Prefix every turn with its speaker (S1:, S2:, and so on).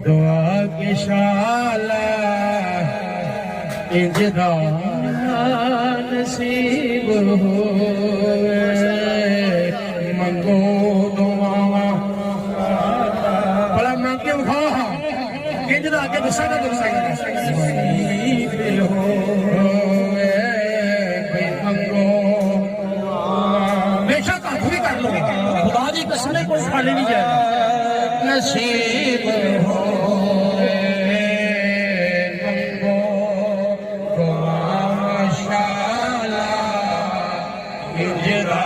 S1: दुआ की शाला इंजदा नसीब होवे मंगो दुआ भला मंग के खा इंजदा आगे गुस्सा ना कर नसीब होवे मंगो बेशक आप भी कर लो खुदा की कसम कोई खाली नहीं जाएगा नसीब हो मंगो दुआ शाला इंजदा